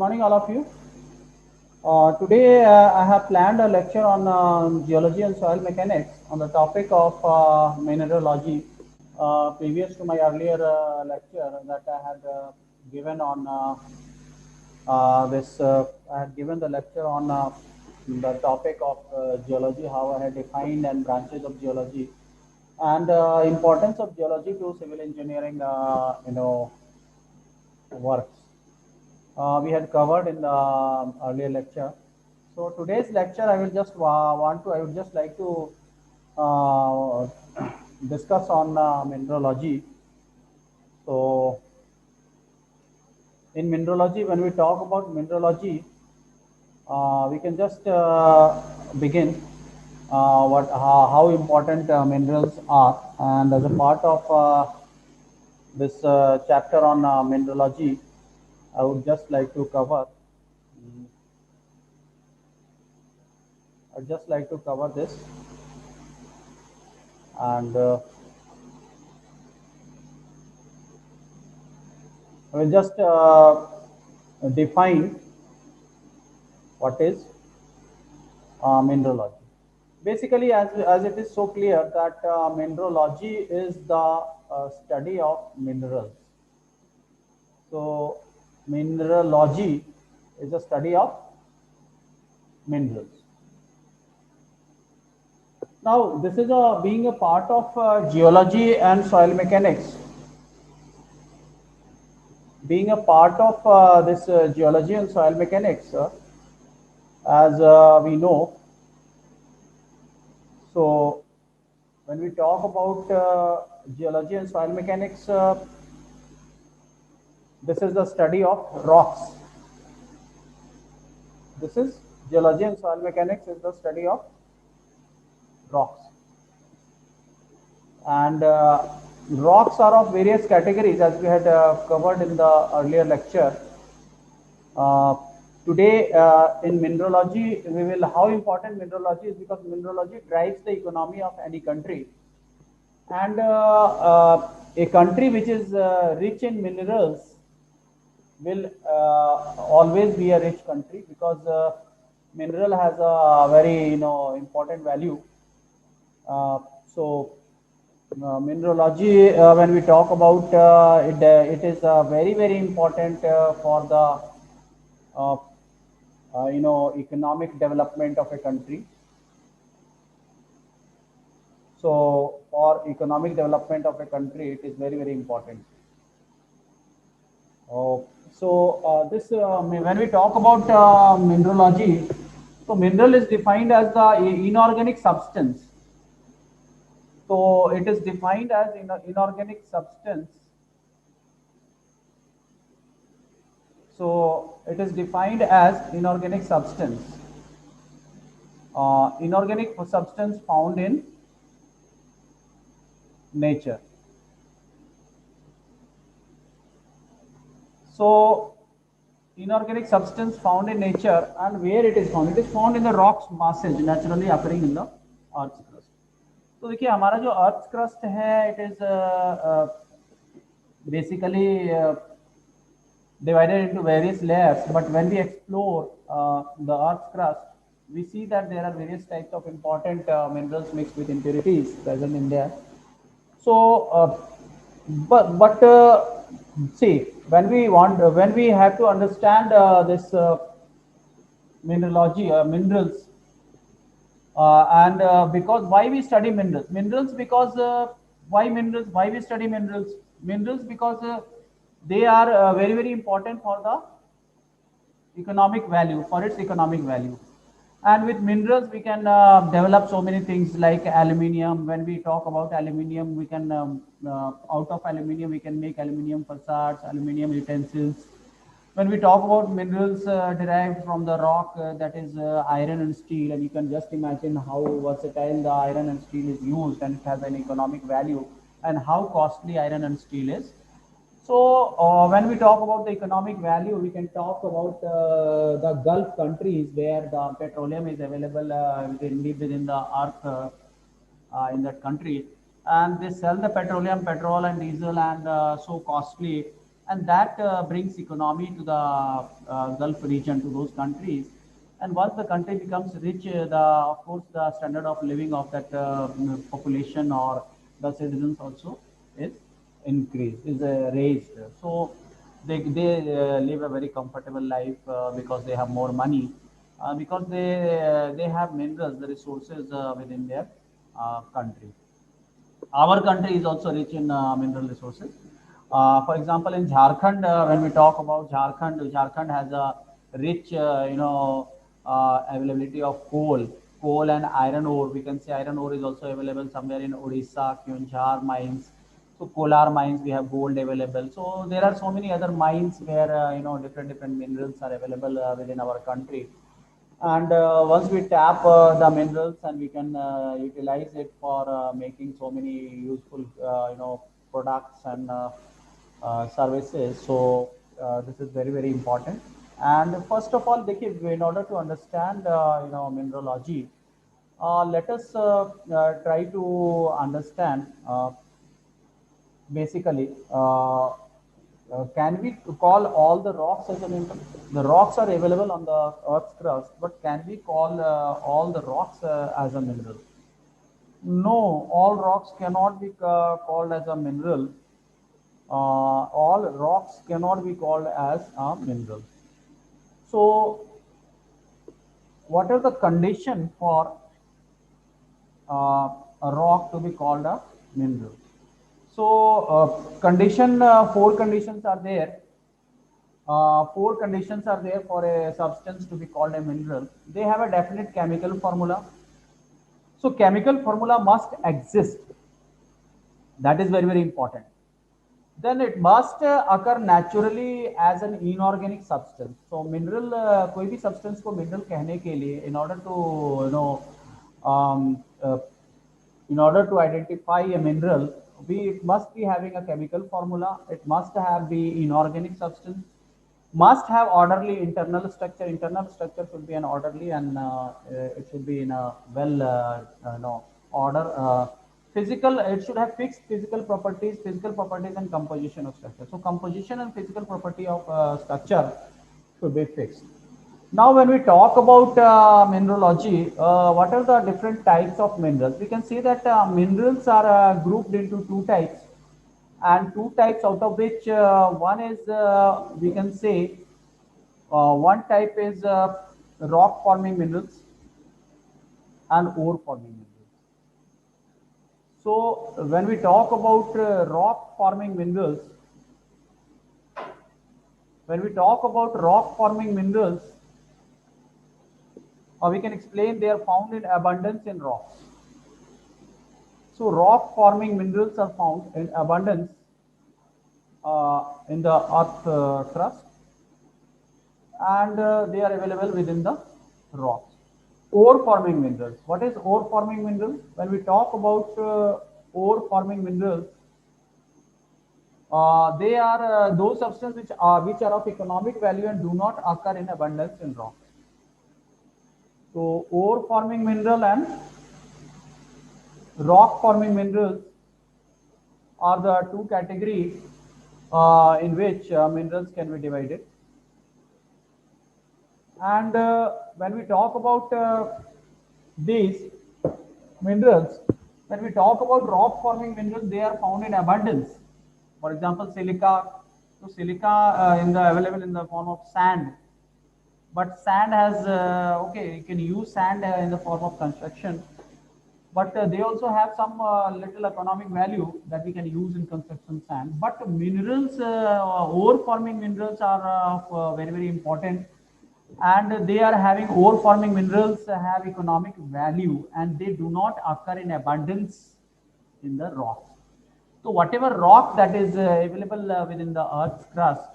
morning, all of you. Today, I have planned a lecture on geology and soil mechanics on the topic of mineralogy. Previous to my earlier lecture that I had given on I had given the lecture on the topic of geology, how I had defined and branches of geology, and importance of geology to civil engineering, works. We had covered in the earlier lecture. So today's lecture, I would just like to uh, discuss on mineralogy. So in mineralogy, when we talk about mineralogy, we can just begin how important minerals are, and as a part of this chapter on mineralogy, I would just like to cover. I'd just like to cover this and I will just define what is mineralogy. Basically, as it is so clear that mineralogy is the study of minerals. So, mineralogy is a study of minerals. Now, this is being a part of geology and soil mechanics. Being a part of this geology and soil mechanics, as we know, so when we talk about geology and soil mechanics, this is the study of rocks. This is geology and soil mechanics is the study of rocks. And rocks are of various categories as we had covered in the earlier lecture. Uh, Today in mineralogy, how important mineralogy is, because mineralogy drives the economy of any country. And a country which is rich in minerals will always be a rich country, because mineral has a very important value. So mineralogy, when we talk about it is very important for the uh, economic development of a country. So for economic development of a country, it is very important. This when we talk about mineralogy, so mineral is defined as the inorganic substance. So it is defined as inorganic substance. So it is defined as inorganic substance. Inorganic substance found in nature. So inorganic substance found in nature, and where it is found? It is found in the rocks masses naturally occurring in the earth's crust. तो देखिए हमारा जो earth crust है it is basically divided into various layers, but when we explore the earth's crust, we see that there are various types of important minerals mixed with impurities present in there. So but see, when we have to understand this minerals, and because why we study minerals, because why we study minerals, because they are very important for the economic value, for its economic value. And with minerals we can develop so many things like aluminium. When we talk about aluminium, we can out of aluminium we can make aluminium facades, aluminium utensils. When we talk about minerals derived from the rock, that is iron and steel, and you can just imagine how versatile the iron and steel is used, and it has an economic value, and how costly iron and steel is. So when we talk about the economic value, we can talk about the Gulf countries where the petroleum is available within the earth in that country, and they sell the petrol and diesel, and so costly. and that brings economy to the Gulf region, to those countries. And once the country becomes rich, of course the standard of living of that population or the citizens also is increased, is raised. So they live a very comfortable life because they have more money, because they have minerals, the resources within their country. Our country is also rich in mineral resources. For example, in Jharkhand, when we talk about Jharkhand, Jharkhand has a rich, availability of coal and iron ore. We can say iron ore is also available somewhere in Odisha, Kyunjhar mines. So Kolar mines, we have gold available. So there are so many other mines where different minerals are available within our country. And once we tap the minerals, and we can utilize it for making so many useful products and services. So this is very important. And first of all, देखिए, in order to understand mineralogy, let us try to understand basically, can we call all the rocks as a mineral? The rocks are available on the Earth's crust, but can we call all the rocks as a mineral? No, all rocks cannot be called as a mineral. All rocks cannot be called as a mineral. So, what are the condition for a rock to be called a mineral? So, four conditions are there. Four conditions are there for a substance to be called a mineral. They have a definite chemical formula. So, chemical formula must exist. That is very important. Then it must occur naturally as an inorganic substance. So, mineral, कोई भी substance को mineral कहने के लिए, in order to um, uh, in order to identify a mineral, it must be having a chemical formula. It must have the inorganic substance. Must have orderly internal structure. Internal structure should be an orderly, and it should be in a well order. Physical, it should have fixed physical properties and composition of structure. So composition and physical property of structure should be fixed. Now, when we talk about mineralogy, what are the different types of minerals? We can see that minerals are grouped into two types, and two types out of which one is, we can say, one type is rock forming minerals and ore forming minerals. So, when we talk about rock forming minerals, we can explain they are found in abundance in rocks. So rock forming minerals are found in abundance in the earth crust, and they are available within the rocks. Ore forming minerals. What is ore forming mineral? When we talk about ore forming minerals, they are those substances which are of economic value and do not occur in abundance in rocks. So ore forming mineral and rock forming minerals are the two categories in which minerals can be divided. And when we talk about these minerals, when we talk about rock forming minerals, they are found in abundance. For example, silica. So silica available in the form of sand. But sand has okay, you can use sand in the form of construction, but they also have some little economic value that we can use in construction sand. But minerals, ore forming minerals are very important, and they are having ore forming minerals have economic value, and they do not occur in abundance in the rocks. So whatever rock that is available within the earth's crust,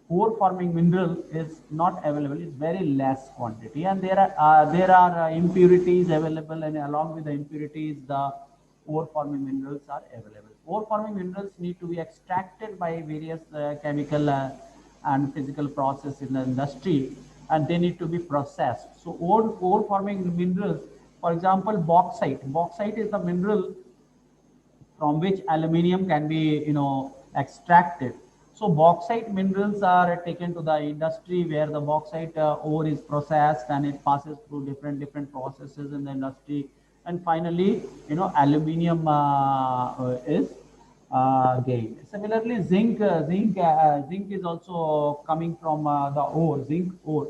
ore forming mineral is not available, it's very less quantity, and there are impurities available, and along with the impurities the ore forming minerals are available. Ore forming minerals need to be extracted by various chemical and physical process in the industry, and they need to be processed. So ore forming minerals, for example, bauxite is the mineral from which aluminium can be extracted. So bauxite minerals are taken to the industry where the bauxite ore is processed and it passes through different processes in the industry, and finally, aluminium is gained. Similarly, zinc is also coming from the ore, zinc ore.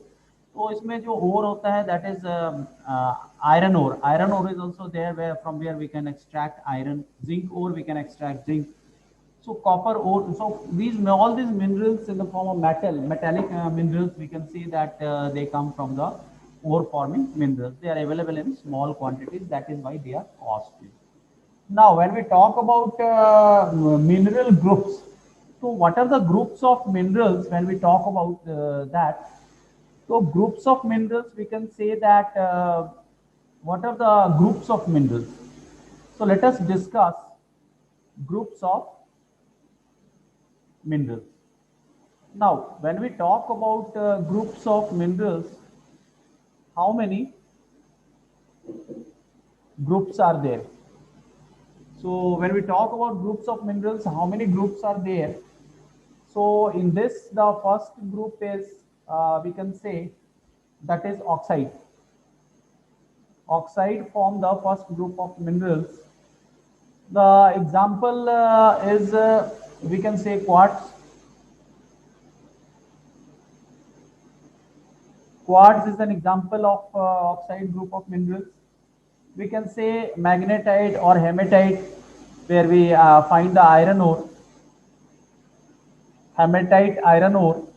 तो इसमें जो ore होता है, that is iron ore. Iron ore is also there where we can extract iron. Zinc ore we can extract zinc. So copper ore. So all these minerals in the form of metallic minerals, we can see that they come from the ore forming minerals. They are available in small quantities. That is why they are costly. Now, when we talk about mineral groups, so what are the groups of minerals when we talk about that? So groups of minerals, we can say that what are the groups of minerals? So let us discuss groups of minerals. Now, when we talk about groups of minerals, how many groups are there? So when we talk about groups of minerals, how many groups are there? So in this, the first group is, we can say, that is oxide. Oxide form the first group of minerals. The example is, we can say, quartz. Quartz is an example of oxide group of minerals. We can say magnetite or hematite, where we find the iron ore. Hematite iron ore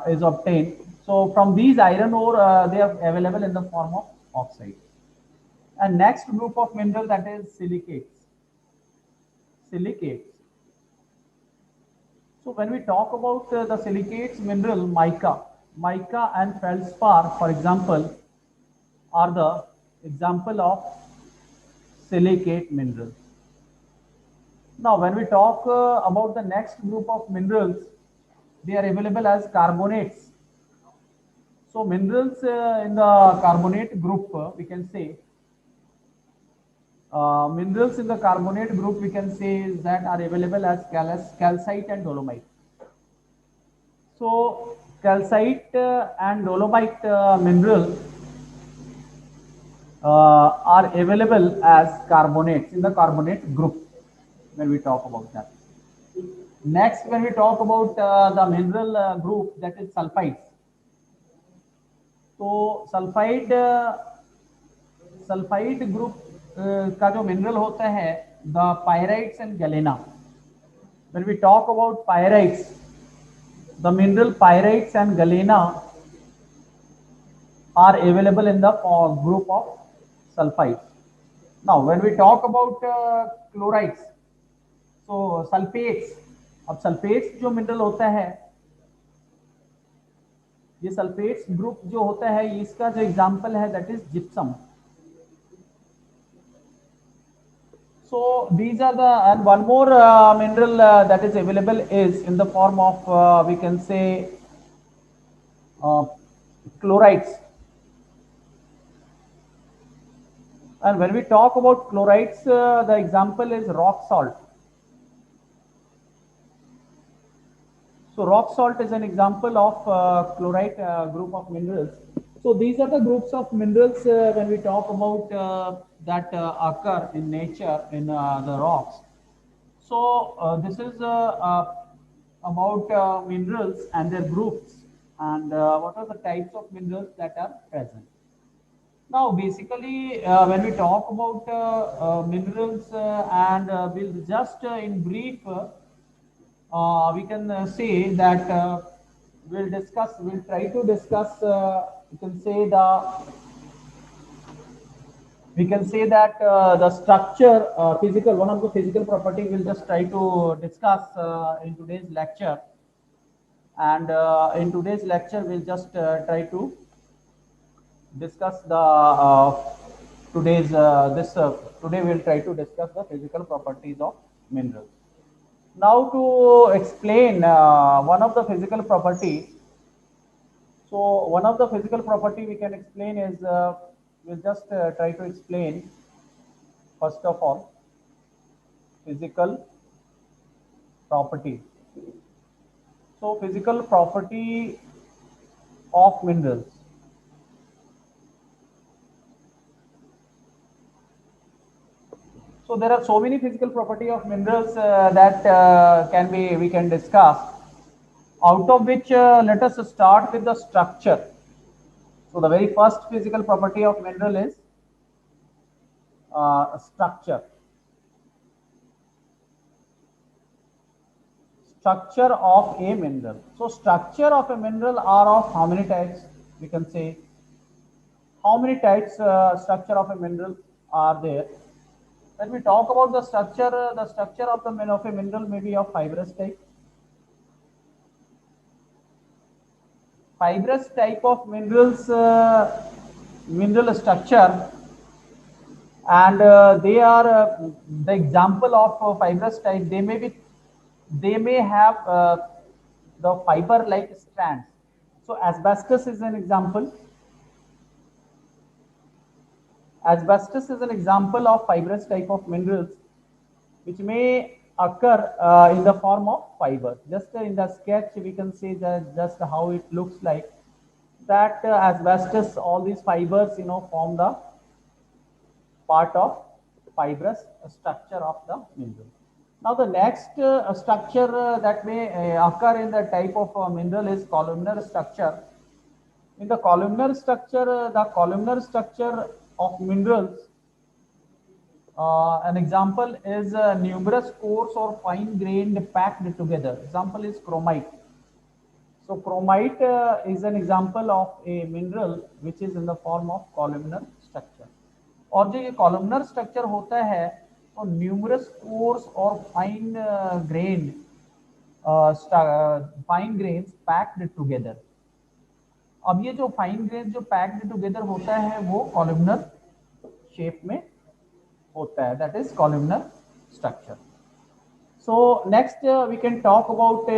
is obtained. So from these iron ore, they are available in the form of oxide. And next group of mineral, that is silicates. Silicates. So when we talk about the silicates mineral, mica and feldspar, for example, are the example of silicate minerals. Now, when we talk about the next group of minerals, they are available as carbonates. So minerals in the carbonate group, we can say, minerals in the carbonate group, we can say, is that are available as calcite and dolomite. So calcite and dolomite mineral are available as carbonates in the carbonate group when we talk about that. Next, when we talk about the mineral group, that is sulfides. तो sulphide group का जो mineral होता है, the pyrites and galena. When we talk about pyrites, the mineral pyrites and galena are available in the group of sulfides. Now when we talk about chlorides, so sulfates. अब sulphates जो mineral होता है, ये sulphates group जो होता है, इसका जो एग्जांपल है, that is gypsum. So these are the, and one more mineral that is available is in the form of we can say chlorides. And when we talk about chlorides, the example is rock salt. So rock salt is an example of chloride group of minerals. So these are the groups of minerals when we talk about that occur in nature in the rocks. So this is about minerals and their groups, and what are the types of minerals that are present. Now basically when we talk about minerals and we'll just in brief we can say that we'll try to discuss, you can say we can say that the structure, physical, one of the physical property we'll just try to discuss in today's lecture. And in today's lecture, we'll just try to discuss the today we'll try to discuss the physical properties of minerals. Now to explain one of the physical properties. So one of the physical property we can explain is, we'll just try to explain first of all physical property. So physical property of minerals. So there are so many physical property of minerals that we can discuss. Out of which, let us start with the structure. So the very first physical property of mineral is structure. Structure of a mineral. So structure of a mineral are of how many types? We can say how many types structure of a mineral are there. When we talk about the structure of a mineral may be of fibrous type. Fibrous type of minerals, mineral structure, and they are the example of fibrous type. They may have the fiber like strands. So asbestos is an example. Asbestos is an example of fibrous type of minerals which may occur in the form of fiber. Just in the sketch, we can see that just how it looks like. That asbestos, all these fibers, form the part of fibrous structure of the mineral. Now, the next structure that may occur in the type of mineral is columnar structure. In the columnar structure of minerals, an example is numerous coarse or fine grained packed together. Example is chromite. So chromite is an example of a mineral which is in the form of columnar structure. और जो ये columnar structure होता है तो numerous coarse और fine grains packed together. अब ये जो फाइन ग्रेन जो पैक्ड टुगेदर होता है वो कॉलमनर शेप में होता है, that is columnar structure. So next we can talk about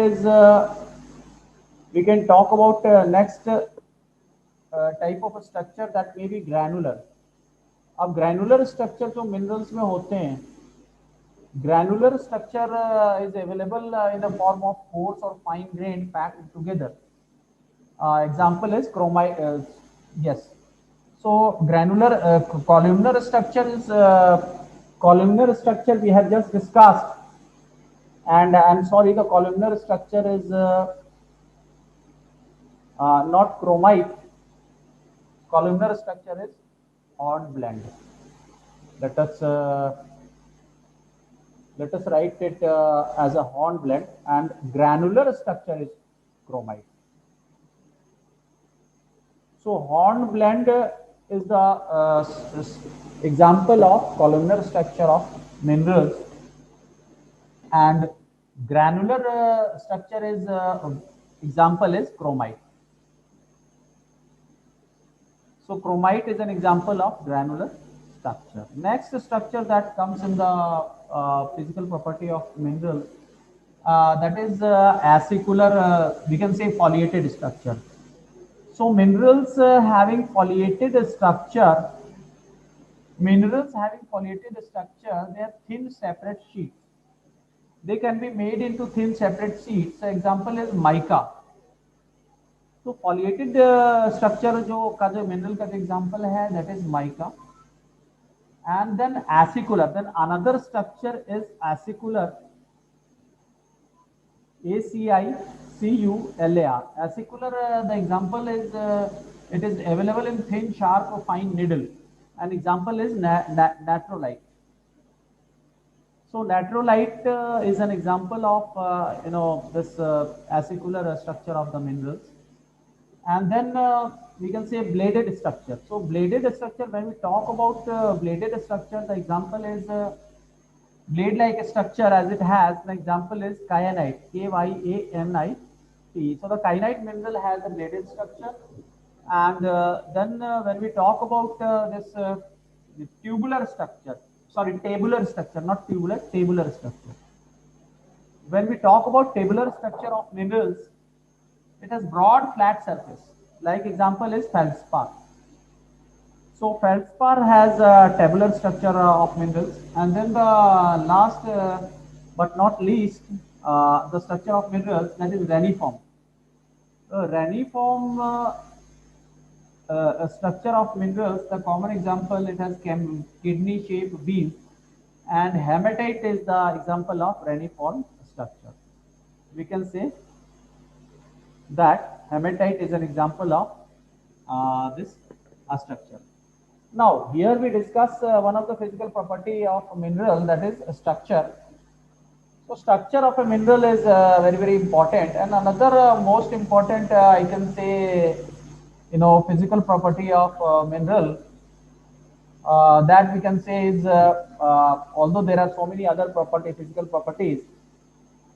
next type of structure that may be granular. अब ग्रैनुलर स्ट्रक्चर जो मिनरल्स में होते हैं, granular structure is available in the form of coarse और fine grain packed together. Example is chromite. Yes. So columnar structure we have just discussed, and I'm sorry, the columnar structure is not chromite. Columnar structure is hornblende. Let us write it as a hornblende, and granular structure is chromite. So hornblende is the example of columnar structure of minerals, and granular structure is example is chromite. So chromite is an example of granular structure. Next structure that comes in the physical property of mineral, that is acicular, we can say foliated structure. So minerals having foliated structure, they are thin separate sheets. They can be made into thin separate sheets. So example is mica. So foliated structure जो mineral का example है, that is mica. And then acicular. Then another structure is acicular. ACICULAR. Acicular, the example is it is available in thin, sharp, or fine needle. An example is laterite. So laterite is an example of this acicular structure of the minerals. And then we can say bladed structure. So bladed structure, when we talk about bladed structure, the example is blade-like structure as it has. An example is kyanite, KYANITE. So the kyanite mineral has a bladed structure. And then when we talk about this tabular structure, not tubular, tabular structure. When we talk about tabular structure of minerals, it has broad flat surface. Like example is feldspar. So feldspar has a tabular structure of minerals. And then the last but not least, the structure of minerals, that is reniform. Reniform a structure of minerals, the common example, it has kidney shaped beams, and hematite is the example of reniform structure. We can say that hematite is an example of this structure. Now, here we discuss one of the physical property of a mineral, that is structure. So, structure of a mineral is very important, and another most important, I can say, physical property of mineral, that we can say is, although there are so many other physical properties,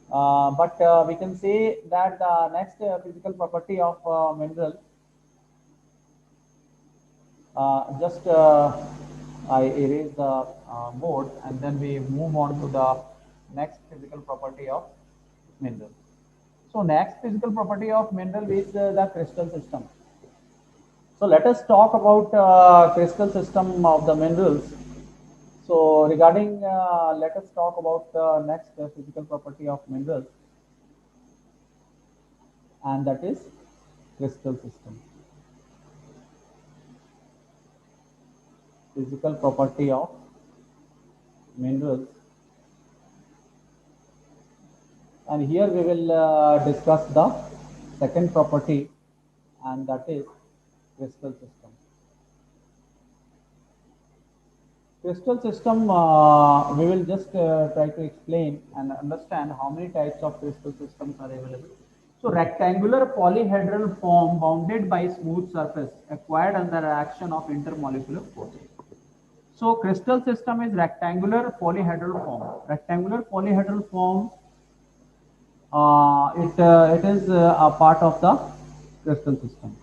but we can say that the next physical property of mineral, just I erase the board, and then we move on to the next physical property of mineral. So next physical property of mineral is the crystal system. So let us talk about crystal system of the minerals. So regarding, let us talk about the next physical property of minerals, and that is crystal system. Physical property of minerals, and here we will discuss the second property, and that is crystal system. Crystal system, we will just try to explain and understand how many types of crystal systems are available. So rectangular polyhedral form bounded by smooth surface acquired under action of intermolecular force. So crystal system is rectangular polyhedral form. Rectangular polyhedral form, it is a part of the crystal system.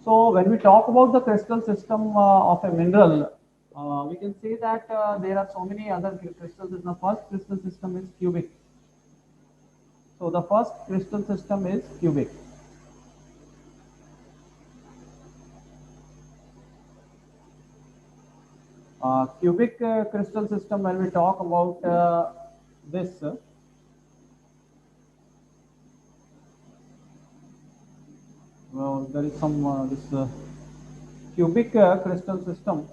So when we talk about the crystal system of a mineral, we can say that there are so many other crystals. The first crystal system is cubic. So the first crystal system is cubic. Cubic crystal system, when we talk about this, well, there is some this cubic crystal system.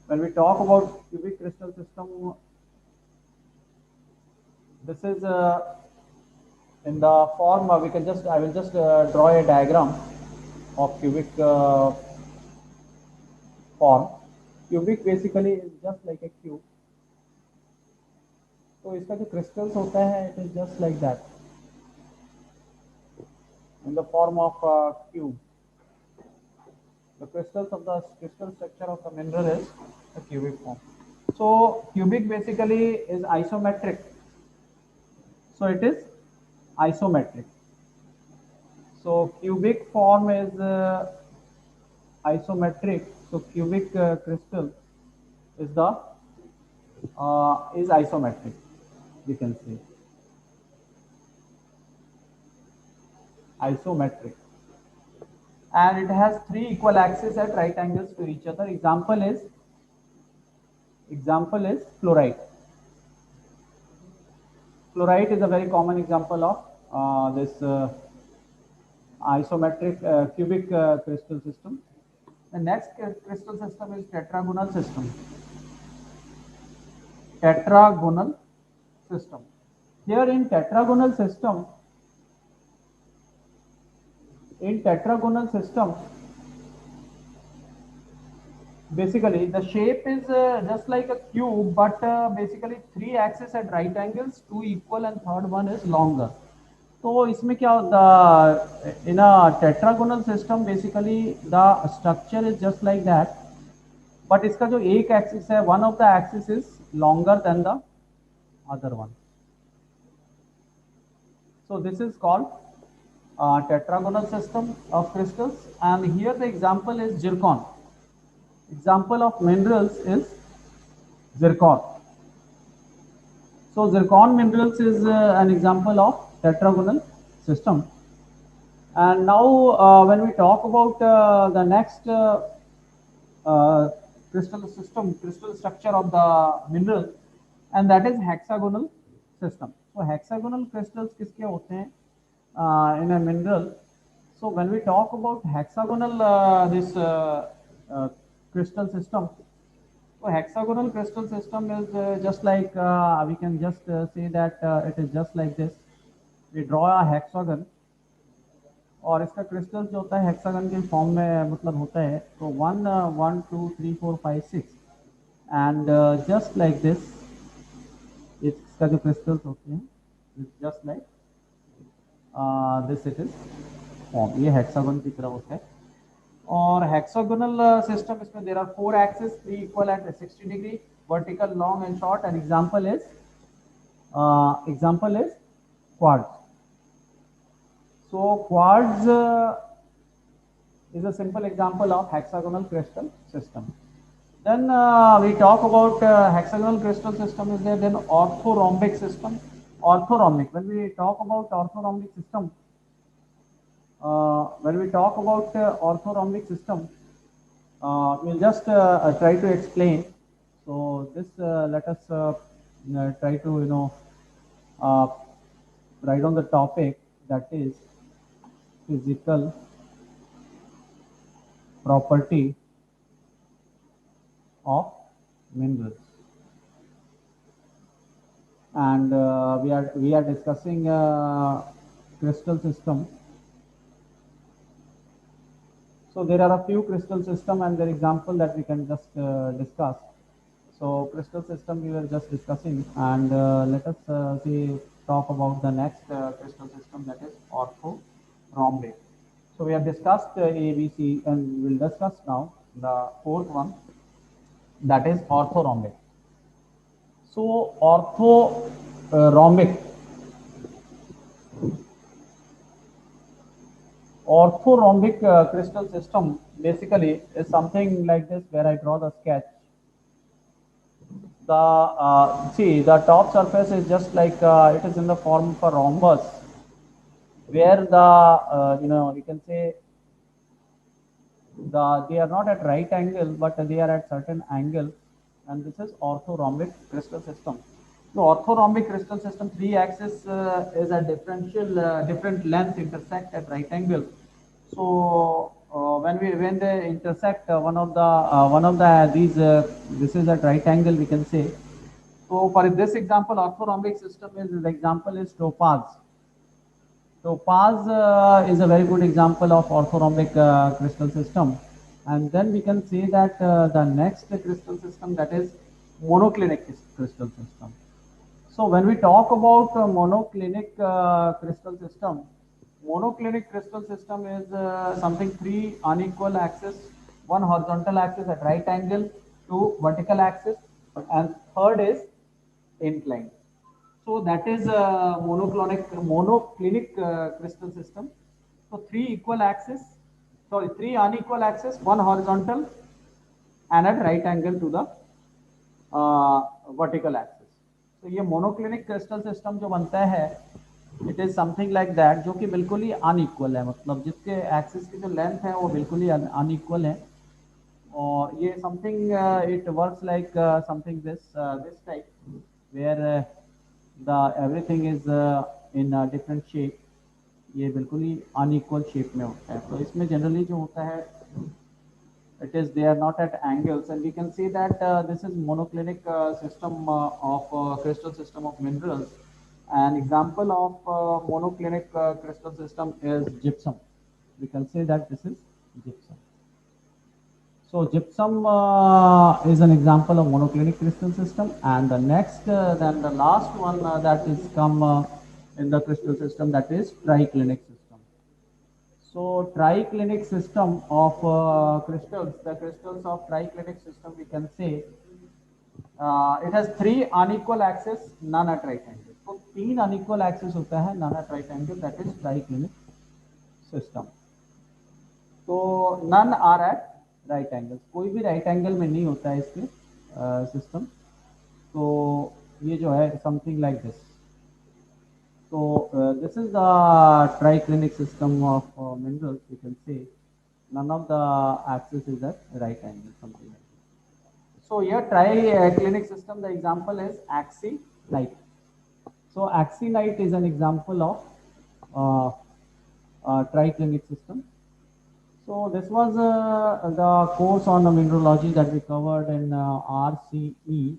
When we talk about cubic crystal system, this is in the form, we can just, I will just draw a diagram of cubic form. Cubic basically is just like a cube. तो इसका जो crystals होता है, it is just like that, in the form of cube. The crystals of the crystal structure of the mineral is a cubic form. So cubic basically is isometric. So it is isometric. So cubic form is isometric. So cubic crystal is the is isometric, you can say. Isometric. And it has three equal axes at right angles to each other. Example is fluorite. Fluorite is a very common example of this isometric cubic crystal system. The next crystal system is tetragonal system. Tetragonal system. Here in tetragonal system, basically the shape is just like a cube, but basically three axes at right angles, two equal, and third one is longer. तो इसमें क्या होता, in a tetragonal system basically the structure is just like that, but इसका जो एक axis है, one of the axis is longer than the other one. So this is called tetragonal system of crystals, and here the example is zircon. Example of minerals is zircon. So zircon minerals is an example of tetragonal system. And now when we talk about the next crystal structure of the mineral, and that is hexagonal system. So hexagonal crystals किसके होते हैं in a mineral? So when we talk about hexagonal this crystal system, so hexagonal crystal system is just like we can just say that it is just like this. We draw a hexagon और इसका crystal जो होता है hexagon के form में मतलब होता है, तो 1 1 2 3 4 5 6 एंड जस्ट लाइक दिस इसका जो क्रिस्टल्स होते हैं just like this it is form, ये हेक्सागन की तरह होता है। और हेक्सागोनल सिस्टम इसमें there are 4 axis 3 equal at 60 degree vertical long and short and example is quartz. So quartz is a simple example of hexagonal crystal system. Then we talk about hexagonal crystal system is there. Then orthorhombic system. Orthorhombic. When we talk about orthorhombic system, we'll just try to explain. So this let us try to uh, write on the topic, that is physical property of minerals. And we are discussing crystal system. So there are a few crystal system and their example that we can just discuss. So crystal system we were just discussing, and let us talk about the next crystal system, that is orthorhombic. So we have discussed A, B, C, and we'll discuss now the fourth one, that is orthorhombic. So orthorhombic crystal system basically is something like this, where I draw the sketch. The top surface is just like it is in the form of a rhombus, where the you can say they are not at right angle, but they are at certain angle, and this is orthorhombic crystal system. So orthorhombic crystal system, 3 axis is a different length intersect at right angle. So when they intersect, one of the these this is at right angle, we can say. So for this example, orthorhombic system is the example is topaz. Topaz is a very good example of orthorhombic crystal system. And then we can say that the next crystal system, that is monoclinic crystal system. So when we talk about monoclinic crystal system is something 3 unequal axis, 1 horizontal axis at right angle, 2 vertical axis, and third is inclined. So that is monoclinic crystal system. So 3 unequal axis, 1 horizontal, and at right angle to the vertical axis. तो ये monoclinic crystal system जो बनता है, it is something like that, जो कि बिल्कुल ही unequal है, मतलब जिसके एक्सिस की जो लेंथ है वो बिल्कुल ही अनइक्वल है। और ये something it works like something this type, where the everything is in different shape. ये बिल्कुल ही अनइक्वल शेप में होता है। तो इसमें जनरली जो होता है, it is they are not at angles, and we can see that this is monoclinic system of crystal system of minerals. An example of monoclinic crystal system is gypsum. We can say that this is gypsum. So gypsum is an example of monoclinic crystal system. And the next then the last one that is come in the crystal system, that is triclinic system. So triclinic system of crystals, the crystals of triclinic system, we can say it has 3 unequal axis, none at right angle. So 3 unequal axis होता है, none at right angle, that is triclinic system. तो none are at right angles, कोई भी right angle में नहीं होता है इसके system. तो ये जो है something like this. So this is the triclinic system of minerals. You can say none of the axis is at right angle, something like that. So here triclinic system, the example is axi-like. So axinite is an example of triclinic system. So this was the course on the mineralogy that we covered in RCE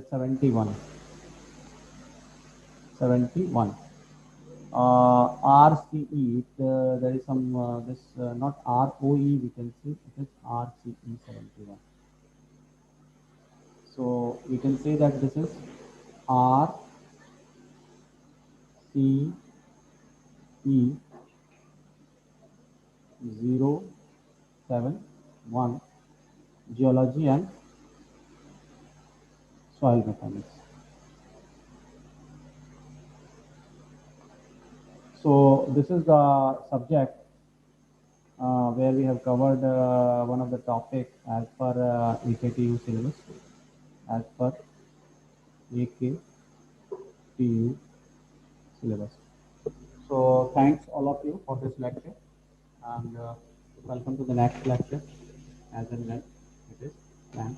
71. 71. RCE, there is some, this not ROE, we can see it is RCE 71. So we can say that this is RCE 071, geology and soil mechanics. So this is the subject where we have covered one of the topic as per AKTU syllabus, as per AKTU syllabus. So thanks all of you for this lecture, and welcome to the next lecture as and when it is planned.